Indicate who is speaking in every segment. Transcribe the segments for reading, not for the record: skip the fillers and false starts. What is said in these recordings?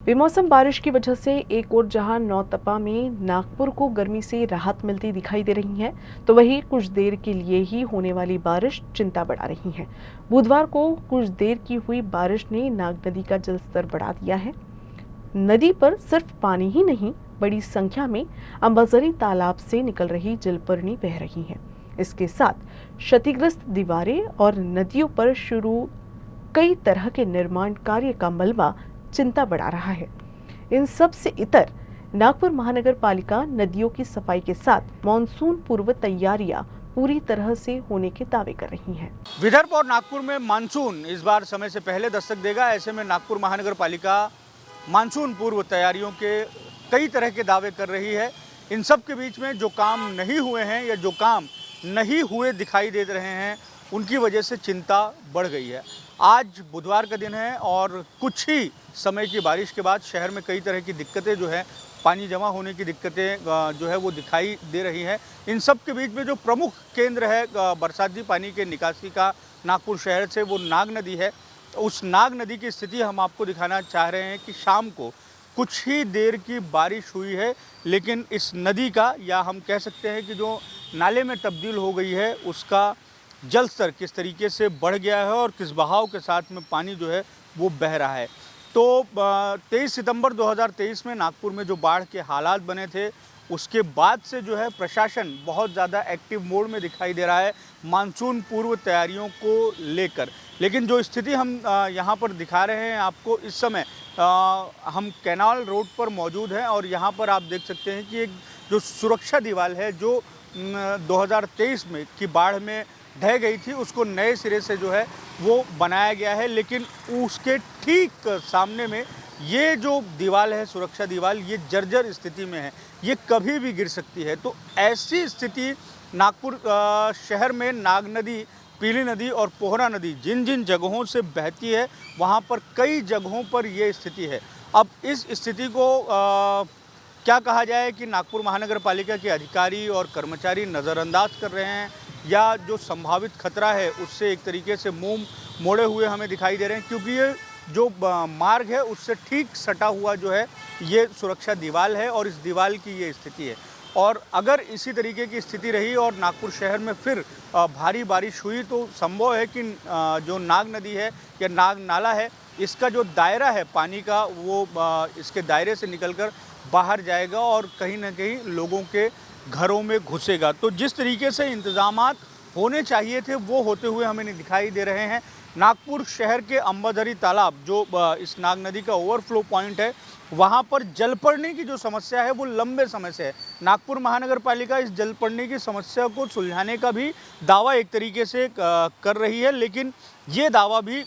Speaker 1: बेमौसम बारिश की वजह से एक और जहां नौतपा में नागपुर को गर्मी से राहत मिलती दिखाई दे रही है, तो वहीं कुछ देर के लिए ही होने वाली बारिश चिंता बढ़ा रही है। बुधवार को कुछ देर की हुई बारिश ने नाग नदी का जलस्तर बढ़ा दिया है। नदी पर सिर्फ पानी ही नहीं, बड़ी संख्या में अंबाझरी तालाब से निकल रही जलपर्णी बह रही है। इसके साथ क्षतिग्रस्त दीवारें और नदियों पर शुरू कई तरह के निर्माण कार्य का मलबा चिंता बढ़ा रहा है। इन सब से इतर नागपुर महानगर पालिका नदियों की सफाई के साथ मानसून पूर्व तैयारियां पूरी तरह से होने के दावे कर रही हैं।
Speaker 2: विदर्भ और नागपुर में मानसून इस बार समय से पहले दस्तक देगा। ऐसे में नागपुर महानगर पालिका मानसून पूर्व तैयारियों के कई तरह के दावे कर रही है। इन सब के बीच में जो काम नहीं हुए हैं या जो काम नहीं हुए दिखाई दे रहे हैं, उनकी वजह से चिंता बढ़ गई है। आज बुधवार का दिन है और कुछ ही समय की बारिश के बाद शहर में कई तरह की दिक्कतें जो है, पानी जमा होने की दिक्कतें जो है वो दिखाई दे रही हैं। इन सब के बीच में जो प्रमुख केंद्र है बरसाती पानी के निकासी का नागपुर शहर से, वो नाग नदी है। उस नाग नदी की स्थिति हम आपको दिखाना चाह रहे हैं कि शाम को कुछ ही देर की बारिश हुई है, लेकिन इस नदी का, या हम कह सकते हैं कि जो नाले में तब्दील हो गई है, उसका जल स्तर किस तरीके से बढ़ गया है और किस बहाव के साथ में पानी जो है वो बह रहा है। तो 23 सितंबर 2023 में नागपुर में जो बाढ़ के हालात बने थे, उसके बाद से जो है प्रशासन बहुत ज़्यादा एक्टिव मोड में दिखाई दे रहा है मानसून पूर्व तैयारियों को लेकर। लेकिन जो स्थिति हम यहाँ पर दिखा रहे हैं आपको इस समय, हम कैनाल रोड पर मौजूद हैं और यहाँ पर आप देख सकते हैं कि एक जो सुरक्षा दीवार है जो 2023 में की बाढ़ में ढह गई थी, उसको नए सिरे से जो है वो बनाया गया है। लेकिन उसके ठीक सामने में ये जो दीवार है, सुरक्षा दीवार, ये जर्जर स्थिति में है, ये कभी भी गिर सकती है। तो ऐसी स्थिति नागपुर शहर में नाग नदी, पीली नदी और पोहरा नदी जिन जिन जगहों से बहती है, वहाँ पर कई जगहों पर ये स्थिति है। अब इस स्थिति को क्या कहा जाए कि नागपुर महानगर पालिका के अधिकारी और कर्मचारी नज़रअंदाज कर रहे हैं, या जो संभावित खतरा है उससे एक तरीके से मुंह मोड़े हुए हमें दिखाई दे रहे हैं, क्योंकि ये जो मार्ग है उससे ठीक सटा हुआ जो है ये सुरक्षा दीवार है और इस दीवार की ये स्थिति है। और अगर इसी तरीके की स्थिति रही और नागपुर शहर में फिर भारी बारिश हुई, तो संभव है कि जो नाग नदी है या नाग नाला है, इसका जो दायरा है पानी का, वो इसके दायरे से निकलकर बाहर जाएगा और कहीं ना कहीं लोगों के घरों में घुसेगा। तो जिस तरीके से इंतजामात होने चाहिए थे वो होते हुए हमें दिखाई दे रहे हैं। नागपुर शहर के अंबाझरी तालाब, जो इस नाग नदी का ओवरफ्लो पॉइंट है, वहाँ पर जल पड़ने की जो समस्या है वो लंबे समय से है। नागपुर महानगर पालिका इस जल पड़ने की समस्या को सुलझाने का भी दावा एक तरीके से कर रही है, लेकिन ये दावा भी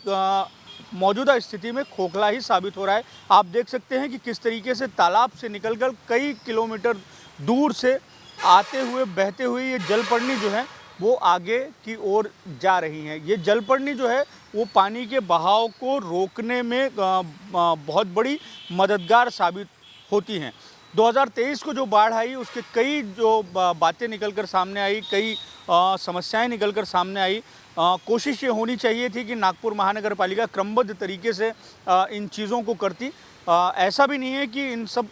Speaker 2: मौजूदा स्थिति में खोखला ही साबित हो रहा है। आप देख सकते हैं कि किस तरीके से तालाब से निकलकर कई किलोमीटर दूर से आते हुए, बहते हुए ये जलपर्णी जो है वो आगे की ओर जा रही हैं। ये जलपर्णी जो है वो पानी के बहाव को रोकने में बहुत बड़ी मददगार साबित होती हैं। 2023 को जो बाढ़ आई, उसके कई जो बातें निकलकर सामने आई, कई समस्याएं निकलकर सामने आई। कोशिश ये होनी चाहिए थी कि नागपुर महानगर पालिका क्रमबद्ध तरीके से इन चीज़ों को करती। ऐसा भी नहीं है कि इन सब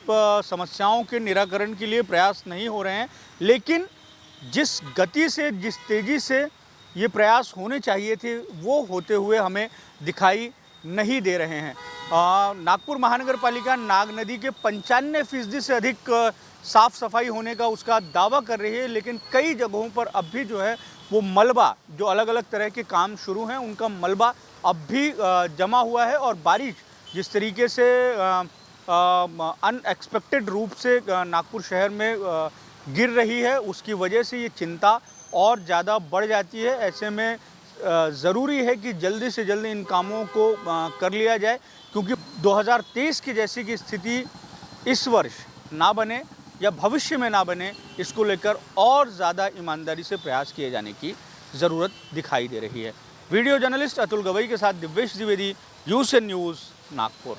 Speaker 2: समस्याओं के निराकरण के लिए प्रयास नहीं हो रहे हैं, लेकिन जिस गति से, जिस तेज़ी से ये प्रयास होने चाहिए थे, वो होते हुए हमें दिखाई नहीं दे रहे हैं। नागपुर महानगर पालिका नाग नदी के 95% से अधिक साफ़ सफाई होने का उसका दावा कर रही है, लेकिन कई जगहों पर अब भी जो है वो मलबा, जो अलग अलग तरह के काम शुरू हैं, उनका मलबा अब भी जमा हुआ है। और बारिश जिस तरीके से अनएक्सपेक्टेड रूप से नागपुर शहर में गिर रही है, उसकी वजह से ये चिंता और ज़्यादा बढ़ जाती है। ऐसे में ज़रूरी है कि जल्दी से जल्दी इन कामों को कर लिया जाए, क्योंकि 2023 की जैसी की स्थिति इस वर्ष ना बने या भविष्य में ना बने, इसको लेकर और ज़्यादा ईमानदारी से प्रयास किए जाने की ज़रूरत दिखाई दे रही है। वीडियो जर्नलिस्ट अतुल गवई के साथ दिव्येश द्विवेदी, यूएसएन न्यूज़, नागपुर।